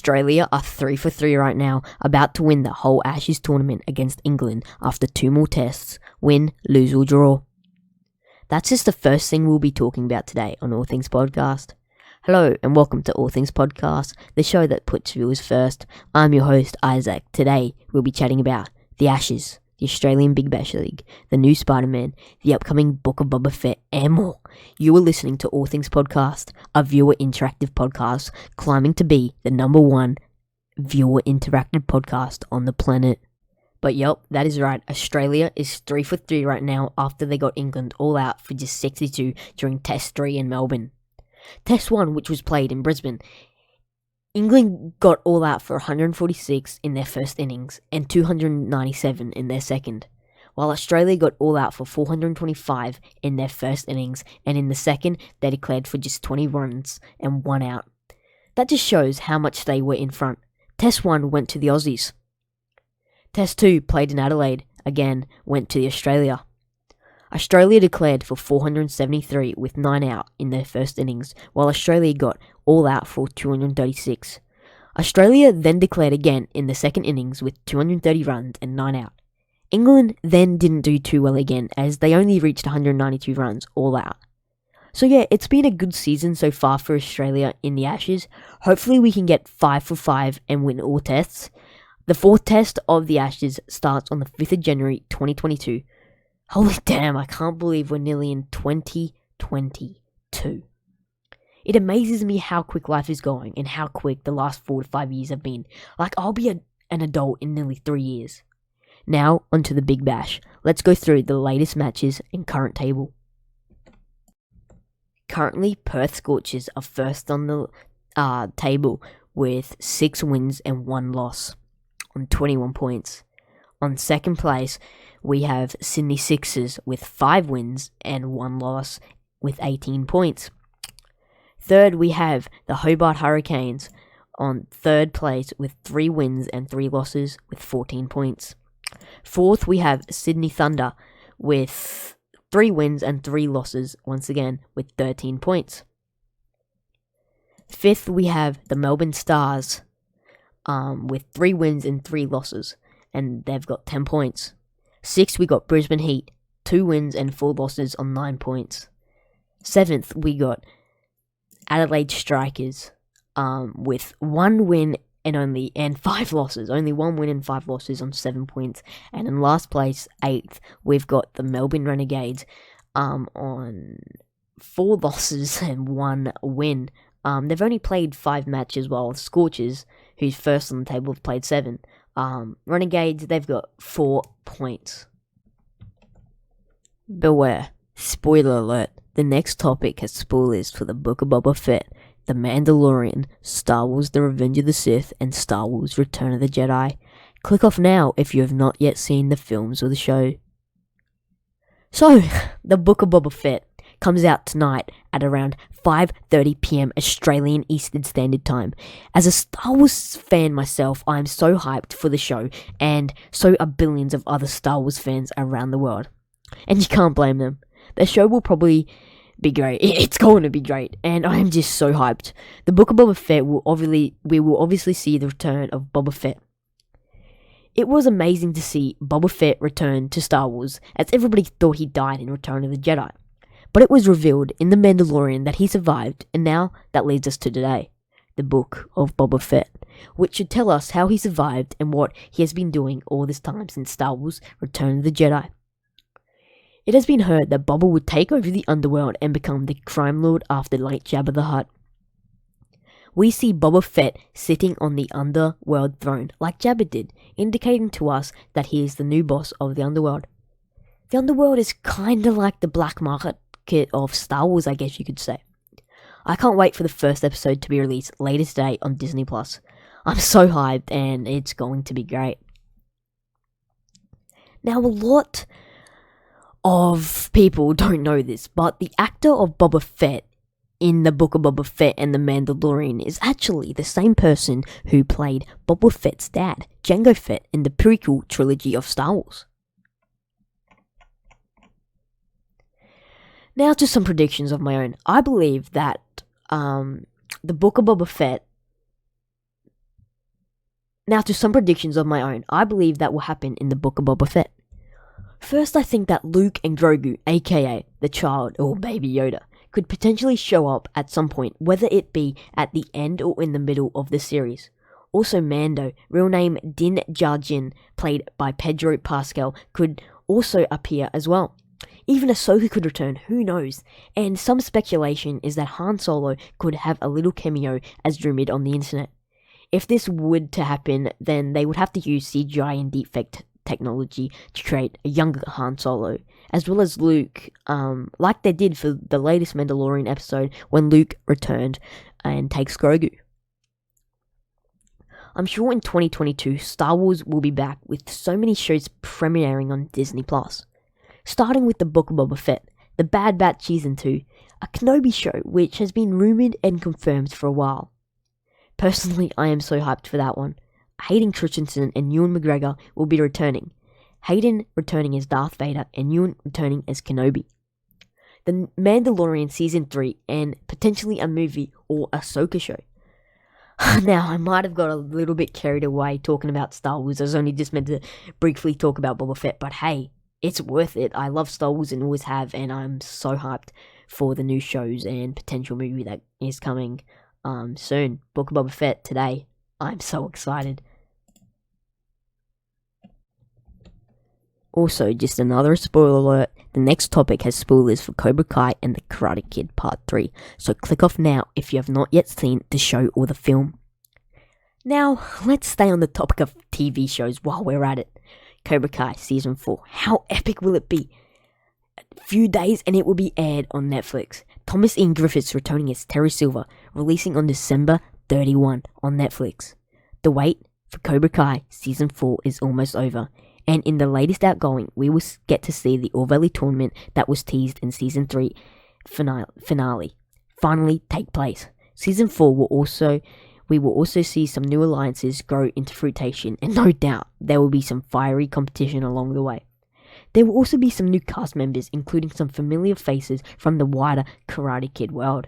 Australia are 3 for 3 right now, about to win the whole Ashes tournament against England after 2 more tests, win, lose or draw. That's just the first thing we'll be talking about today on All Things Podcast. Hello and welcome to All Things Podcast, the show that puts viewers first. I'm your host Isaac. Today we'll be chatting about the Ashes, the Australian Big Bash League, the new Spider-Man, the upcoming Book of Boba Fett, and more. You are listening to All Things Podcast, a viewer interactive podcast climbing to be the number 1 viewer interactive podcast on the planet. But yup, that is right. Australia is 3 for 3 right now after they got England all out for just 62 during Test 3 in Melbourne. Test 1, which was played in Brisbane, England got all out for 146 in their first innings and 297 in their second, while Australia got all out for 425 in their first innings, and in the second they declared for just 20 runs and 1 out. That just shows how much they were in front. Test 1 went to the Aussies. Test 2, played in Adelaide, again went to Australia. Australia declared for 473 with 9 out in their first innings, while Australia got all out for 236. Australia then declared again in the second innings with 230 runs and 9 out. England then didn't do too well again, as they only reached 192 runs all out. So yeah, it's been a good season so far for Australia in the Ashes. Hopefully we can get 5 for 5 and win all tests. The 4th test of the Ashes starts on the 5th of January 2022. Holy damn, I can't believe we're nearly in 2022. It amazes me how quick life is going and how quick the last 4 to 5 years have been. Like, I'll be an adult in nearly 3 years. Now, onto the Big Bash. Let's go through the latest matches and current table. Currently, Perth Scorchers are first on the table with 6 wins and 1 loss on 21 points. On second place, we have Sydney Sixers with 5 wins and 1 loss with 18 points. Third, we have the Hobart Hurricanes on third place with 3 wins and 3 losses with 14 points. Fourth, we have Sydney Thunder with 3 wins and 3 losses, once again, with 13 points. Fifth, we have the Melbourne Stars with 3 wins and 3 losses, and they've got 10 points. Sixth, we got Brisbane Heat, 2 wins and 4 losses on 9 points. Seventh, we got Adelaide Strikers with 1 win and 5 losses. Only 1 win and 5 losses on 7 points. And in last place, 8th, we've got the Melbourne Renegades on 4 losses and 1 win. They've only played 5 matches, while the Scorchers, who's first on the table, have played 7. Renegades, they've got 4 points. Beware. Spoiler alert. The next topic has spoilers for the Book of Boba Fett, The Mandalorian, Star Wars The Revenge of the Sith, and Star Wars Return of the Jedi. Click off now if you have not yet seen the films or the show. So, the Book of Boba Fett comes out tonight at around 5:30 PM Australian Eastern Standard Time. As a Star Wars fan myself, I am so hyped for the show, and so are billions of other Star Wars fans around the world. And you can't blame them. The show will probably be great. It's going to be great, and I am just so hyped. The Book of Boba Fett we will obviously see the return of Boba Fett. It was amazing to see Boba Fett return to Star Wars, as everybody thought he died in Return of the Jedi. But it was revealed in The Mandalorian that he survived, and now that leads us to today, the Book of Boba Fett, which should tell us how he survived and what he has been doing all this time since Star Wars Return of the Jedi. It has been heard that Boba would take over the underworld and become the crime lord after late Jabba the Hutt. We see Boba Fett sitting on the underworld throne like Jabba did, indicating to us that he is the new boss of the underworld. The underworld is kinda like the black market of Star Wars, I guess you could say. I can't wait for the first episode to be released later today on Disney+. I'm so hyped, and it's going to be great. Now, a lot of people don't know this, but the actor of Boba Fett in the Book of Boba Fett and The Mandalorian is actually the same person who played Boba Fett's dad, Jango Fett, in the prequel trilogy of Star Wars. Now to some predictions of my own. I believe that the Book of Boba Fett Now to some predictions of my own. I believe that will happen in the Book of Boba Fett. First, I think that Luke and Grogu, aka the child or baby Yoda, could potentially show up at some point, whether it be at the end or in the middle of the series. Also Mando, real name Din Djarin, played by Pedro Pascal, could also appear as well. Even Ahsoka could return, who knows? And some speculation is that Han Solo could have a little cameo as rumored on the internet. If this would to happen, then they would have to use CGI and deepfake technology to create a younger Han Solo, as well as Luke, like they did for the latest Mandalorian episode when Luke returned and takes Grogu. I'm sure in 2022, Star Wars will be back with so many shows premiering on Disney+. Starting with the Book of Boba Fett, The Bad Batch Season 2, a Kenobi show which has been rumoured and confirmed for a while. Personally, I am so hyped for that one. Hayden Christensen and Ewan McGregor will be returning. Hayden returning as Darth Vader and Ewan returning as Kenobi. The Mandalorian Season 3 and potentially a movie or Ahsoka show. Now, I might have got a little bit carried away talking about Star Wars. I was only just meant to briefly talk about Boba Fett, but hey, it's worth it. I love Star Wars and always have, and I'm so hyped for the new shows and potential movie that is coming soon. Book of Boba Fett today. I'm so excited. Also, just another spoiler alert, the next topic has spoilers for Cobra Kai and The Karate Kid Part 3, so click off now if you have not yet seen the show or the film. Now, let's stay on the topic of TV shows while we're at it. Cobra Kai Season 4, how epic will it be? A few days and it will be aired on Netflix. Thomas Ian Griffiths returning as Terry Silver, releasing on December 31 on Netflix. The wait for Cobra Kai Season 4 is almost over, and in the latest outgoing, we will get to see the All Valley tournament that was teased in Season 3 finale finally take place. Season 4 we will also see some new alliances grow into fruition, and no doubt there will be some fiery competition along the way. There will also be some new cast members, including some familiar faces from the wider Karate Kid world.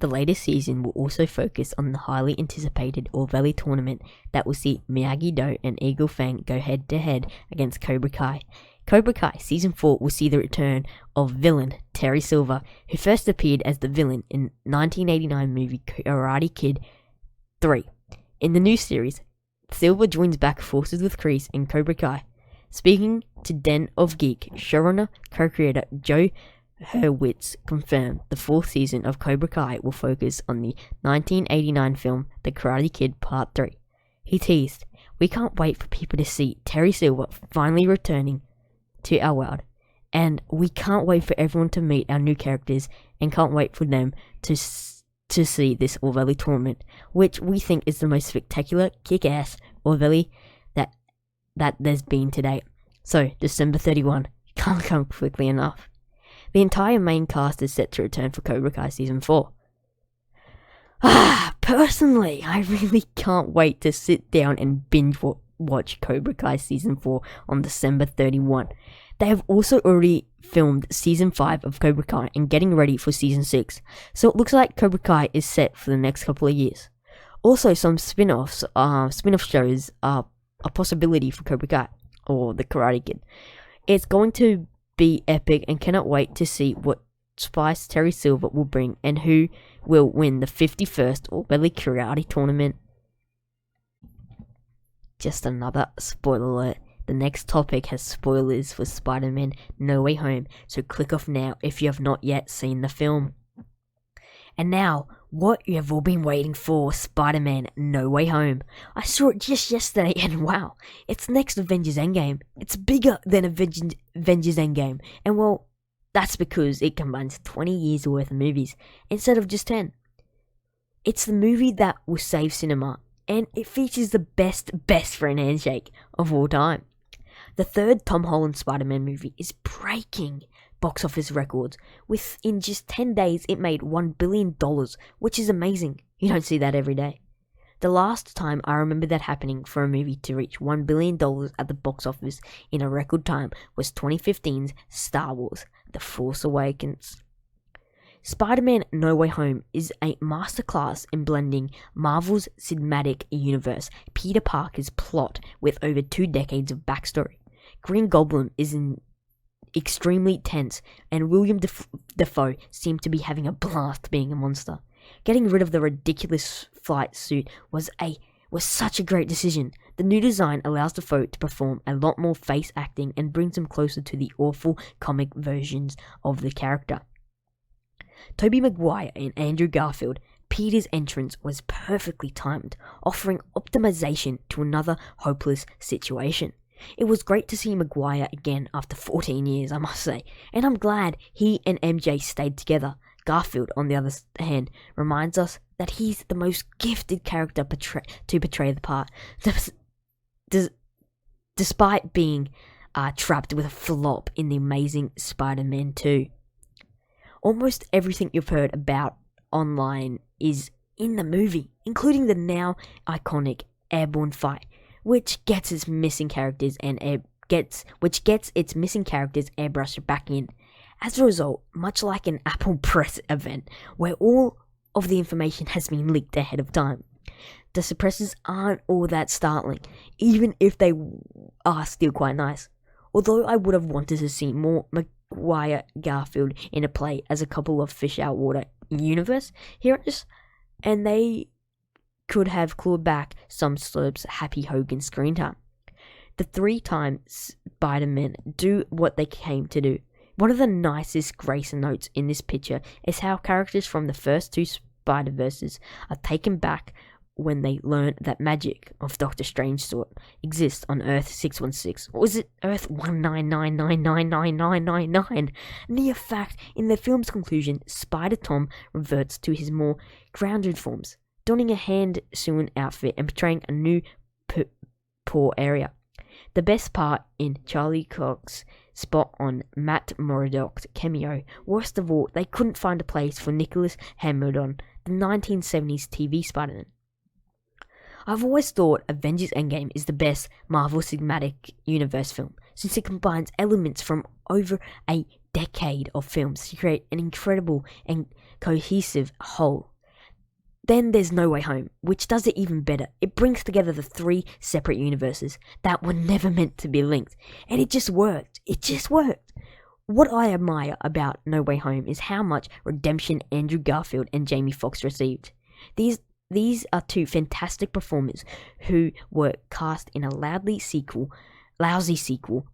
The latest season will also focus on the highly anticipated All Valley tournament that will see Miyagi-Do and Eagle Fang go head-to-head against Cobra Kai. Cobra Kai Season 4 will see the return of villain Terry Silver, who first appeared as the villain in 1989 movie Karate Kid 3. In the new series, Silver joins back forces with Kreese in Cobra Kai. Speaking to Den of Geek, showrunner co-creator Joe Hurwitz confirmed the fourth season of Cobra Kai will focus on the 1989 film The Karate Kid Part 3. He teased, "We can't wait for people to see Terry Silver finally returning to our world, and we can't wait for everyone to meet our new characters, and can't wait for them to see this All Valley tournament, which we think is the most spectacular, kick-ass All Valley that there's been to date." So, December 31, can't come quickly enough. The entire main cast is set to return for Cobra Kai Season 4. Personally, I really can't wait to sit down and binge watch Cobra Kai Season 4 on December 31. They have also already filmed Season 5 of Cobra Kai and getting ready for Season 6, so it looks like Cobra Kai is set for the next couple of years. Also, some spin-off shows are a possibility for Cobra Kai, or The Karate Kid. It's going to be epic and cannot wait to see what spice Terry Silver will bring and who will win the 51st All Valley Karate Tournament. Just another spoiler alert. The next topic has spoilers for Spider-Man No Way Home, so click off now if you have not yet seen the film. And now, what you have all been waiting for, Spider-Man No Way Home. I saw it just yesterday and wow, it's next Avengers Endgame. It's bigger than Avengers Endgame, and well, that's because it combines 20 years worth of movies instead of just 10. It's the movie that will save cinema, and it features the best friend handshake of all time. The third Tom Holland Spider-Man movie is breaking box office records. Within just 10 days, it made $1 billion, which is amazing. You don't see that every day. The last time I remember that happening for a movie to reach $1 billion at the box office in a record time was 2015's Star Wars: The Force Awakens. Spider-Man No Way Home is a masterclass in blending Marvel's cinematic universe, Peter Parker's plot with over 2 decades of backstory. Green Goblin is extremely tense, and William Dafoe seemed to be having a blast being a monster. Getting rid of the ridiculous flight suit was such a great decision. The new design allows Dafoe to perform a lot more face acting and brings him closer to the awful comic versions of the character. Tobey Maguire and Andrew Garfield, Peter's entrance was perfectly timed, offering optimization to another hopeless situation. It was great to see Maguire again after 14 years, I must say, and I'm glad he and MJ stayed together. Garfield, on the other hand, reminds us that he's the most gifted character to portray the part, despite being trapped with a flop in The Amazing Spider-Man 2. Almost everything you've heard about online is in the movie, including the now iconic airborne fight, which gets its missing characters airbrushed back in. As a result, much like an Apple Press event where all of the information has been leaked ahead of time, the suppressors aren't all that startling, even if they are still quite nice. Although I would have wanted to see more Maguire Garfield in a play as a couple of fish out water universe heroes, and they could have clawed back some celebs' Happy Hogan screen time. The 3 times Spider-Men do what they came to do. One of the nicest grace notes in this picture is how characters from the first 2 Spider-Verses are taken back when they learn that magic of Doctor Strange sort exists on Earth 616. Or was it Earth 199999999? Near fact, in the film's conclusion, Spider-Tom reverts to his more grounded forms, donning a hand-sewn outfit and portraying a new poor area. The best part in Charlie Cox's spot on Matt Murdock's cameo. Worst of all, they couldn't find a place for Nicholas Hammond, the 1970s TV Spider-Man. I've always thought Avengers Endgame is the best Marvel Cinematic Universe film, since it combines elements from over a decade of films to create an incredible and cohesive whole. Then there's No Way Home, which does it even better. It brings together the 3 separate universes that were never meant to be linked, and it just worked. It just worked. What I admire about No Way Home is how much redemption Andrew Garfield and Jamie Foxx received. These are 2 fantastic performers who were cast in a lousy sequel,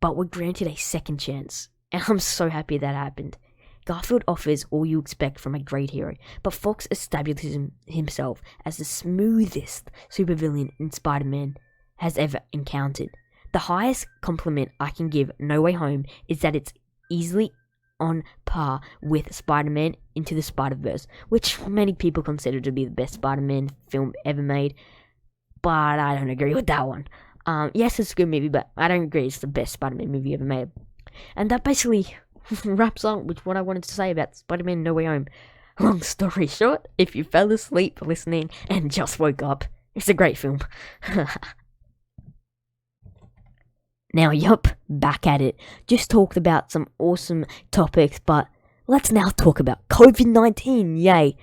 but were granted a second chance, and I'm so happy that happened. Garfield offers all you expect from a great hero, but Fox establishes himself as the smoothest supervillain in Spider-Man has ever encountered. The highest compliment I can give No Way Home is that it's easily on par with Spider-Man Into the Spider-Verse, which many people consider to be the best Spider-Man film ever made, but I don't agree with that one. Yes, it's a good movie, but I don't agree it's the best Spider-Man movie ever made. And that basically wraps up with what I wanted to say about Spider-Man No Way Home. Long story short, if you fell asleep listening and just woke up, it's a great film. Now, yup, back at it. Just talked about some awesome topics, but let's now talk about COVID-19, yay.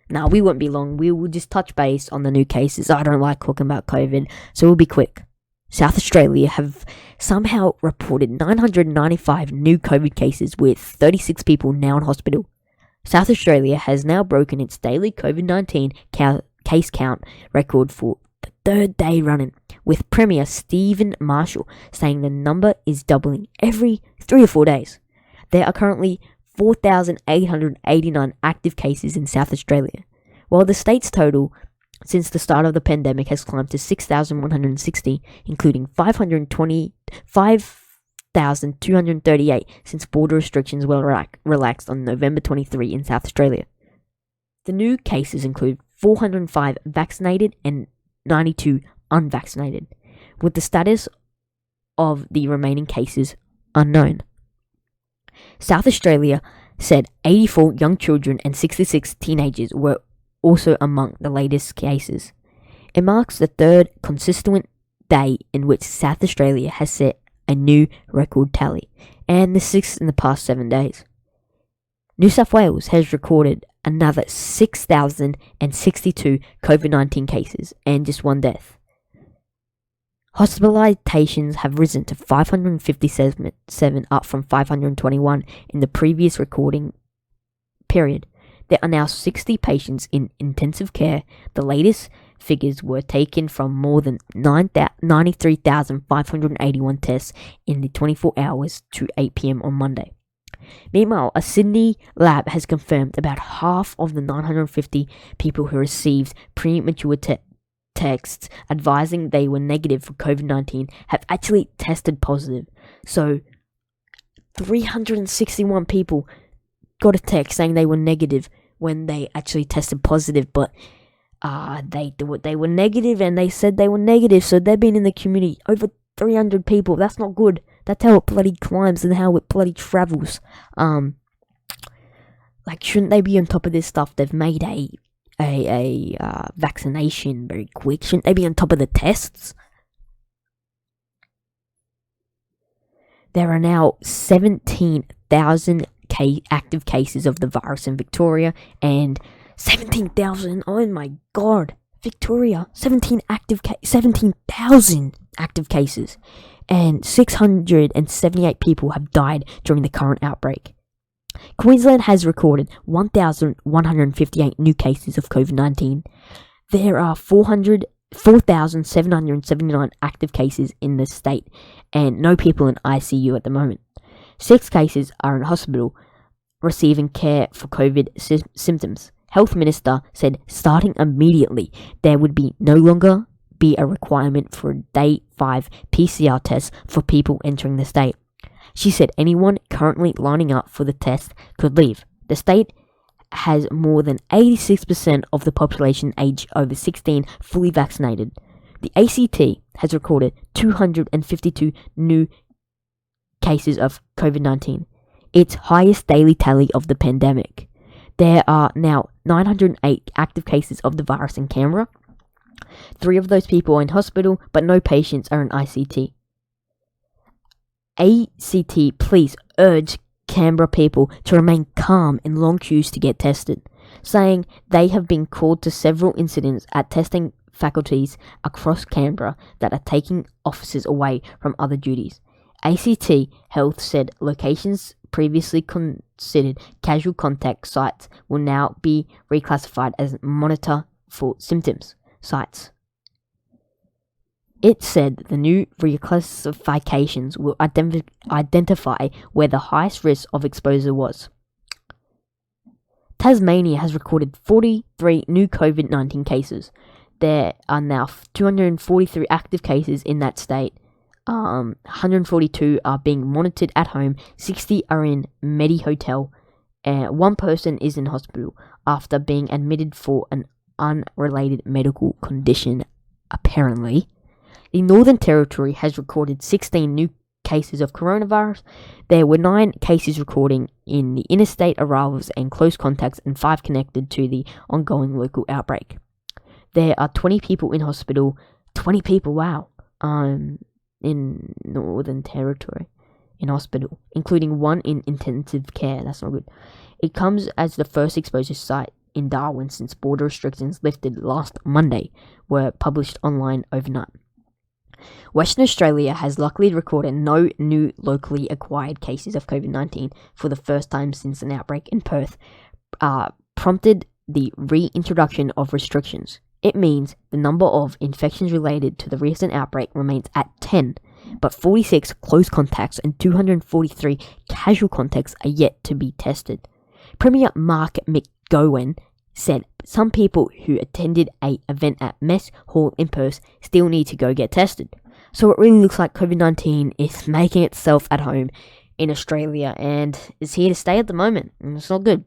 Now, we won't be long, we will just touch base on the new cases. I don't like talking about COVID, so we'll be quick. South Australia have somehow reported 995 new COVID cases, with 36 people now in hospital. South Australia has now broken its daily COVID-19 case count record for the 3rd day running, with Premier Stephen Marshall saying the number is doubling every 3 or 4 days. There are currently 4,889 active cases in South Australia, while the state's total since the start of the pandemic has climbed to 6,160, including 5,238 since border restrictions were relaxed on November 23 in South Australia. The new cases include 405 vaccinated and 92 unvaccinated, with the status of the remaining cases unknown. South Australia said 84 young children and 66 teenagers were also among the latest cases. It marks the 3rd consistent day in which South Australia has set a new record tally, and the 6th in the past 7 days. New South Wales has recorded another 6,062 COVID-19 cases and just one death. Hospitalizations have risen to 557, up from 521 in the previous recording period. There are now 60 patients in intensive care. The latest figures were taken from more than 93,581 tests in the 24 hours to 8 p.m. on Monday. Meanwhile, a Sydney lab has confirmed about half of the 950 people who received premature texts advising they were negative for COVID-19 have actually tested positive. So, 361 people got a text saying they were negative when they actually tested positive, but they were negative and they said they were negative, so they've been in the community. Over 300 people. That's not good. That's how it bloody climbs and how it bloody travels. Shouldn't they be on top of this stuff? They've made a vaccination very quick. Shouldn't they be on top of the tests? There are now 17,000 active cases of the virus in Victoria, and 17,000. Oh my god, Victoria, 17,000 active cases, and 678 people have died during the current outbreak. Queensland has recorded 1,158 new cases of COVID-19. There are 4,779 active cases in the state, and no people in ICU at the moment. 6 cases are in hospital receiving care for COVID symptoms. Health Minister said starting immediately there would no longer be a requirement for a day 5 PCR test for people entering the state. She said anyone currently lining up for the test could leave. The state has more than 86% of the population aged over 16 fully vaccinated. The ACT has recorded 252 new cases of COVID-19, its highest daily tally of the pandemic. There are now 908 active cases of the virus in Canberra. 3 of those people are in hospital, but no patients are in ICT. ACT please urge Canberra people to remain calm in long queues to get tested, saying they have been called to several incidents at testing faculties across Canberra that are taking officers away from other duties. ACT Health said locations previously considered casual contact sites will now be reclassified as monitor for symptoms sites. It said the new reclassifications will identify where the highest risk of exposure was. Tasmania has recorded 43 new COVID-19 cases. There are now 243 active cases in that state. 142 are being monitored at home, 60 are in Medi Hotel, and 1 person is in hospital after being admitted for an unrelated medical condition, apparently. The Northern Territory has recorded 16 new cases of coronavirus. There were 9 cases recording in the interstate arrivals and close contacts, and 5 connected to the ongoing local outbreak. There are 20 people in hospital. 20 people, wow. In Northern Territory in hospital, including 1 in intensive care. That's not good. It comes as the first exposure site in Darwin since border restrictions lifted last Monday were published online overnight. Western Australia has luckily recorded no new locally acquired cases of COVID-19 for the first time since an outbreak in Perth prompted the reintroduction of restrictions. It means the number of infections related to the recent outbreak remains at 10, but 46 close contacts and 243 casual contacts are yet to be tested. Premier Mark McGowan said some people who attended an event at Mess Hall in Perth still need to go get tested. So it really looks like COVID-19 is making itself at home in Australia and is here to stay at the moment, and it's not good.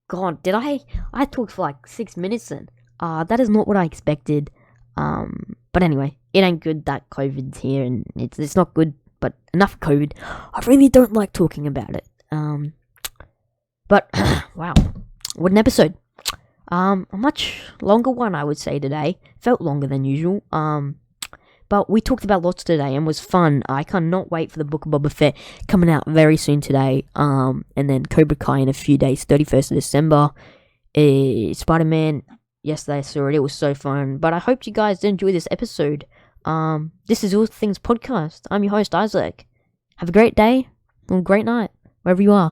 God, I talked for like 6 minutes then. That is not what I expected. But anyway, it ain't good that COVID's here, and it's not good, but enough COVID. I really don't like talking about it. But, wow, what an episode. A much longer one, I would say, today. Felt longer than usual. But we talked about lots today and was fun. I cannot wait for the Book of Boba Fett coming out very soon today. And then Cobra Kai in a few days, 31st of December. Spider-Man, yesterday I saw it. It was so fun. But I hope you guys did enjoy this episode. This is All Things Podcast. I'm your host, Isaac. Have a great day or a great night, wherever you are.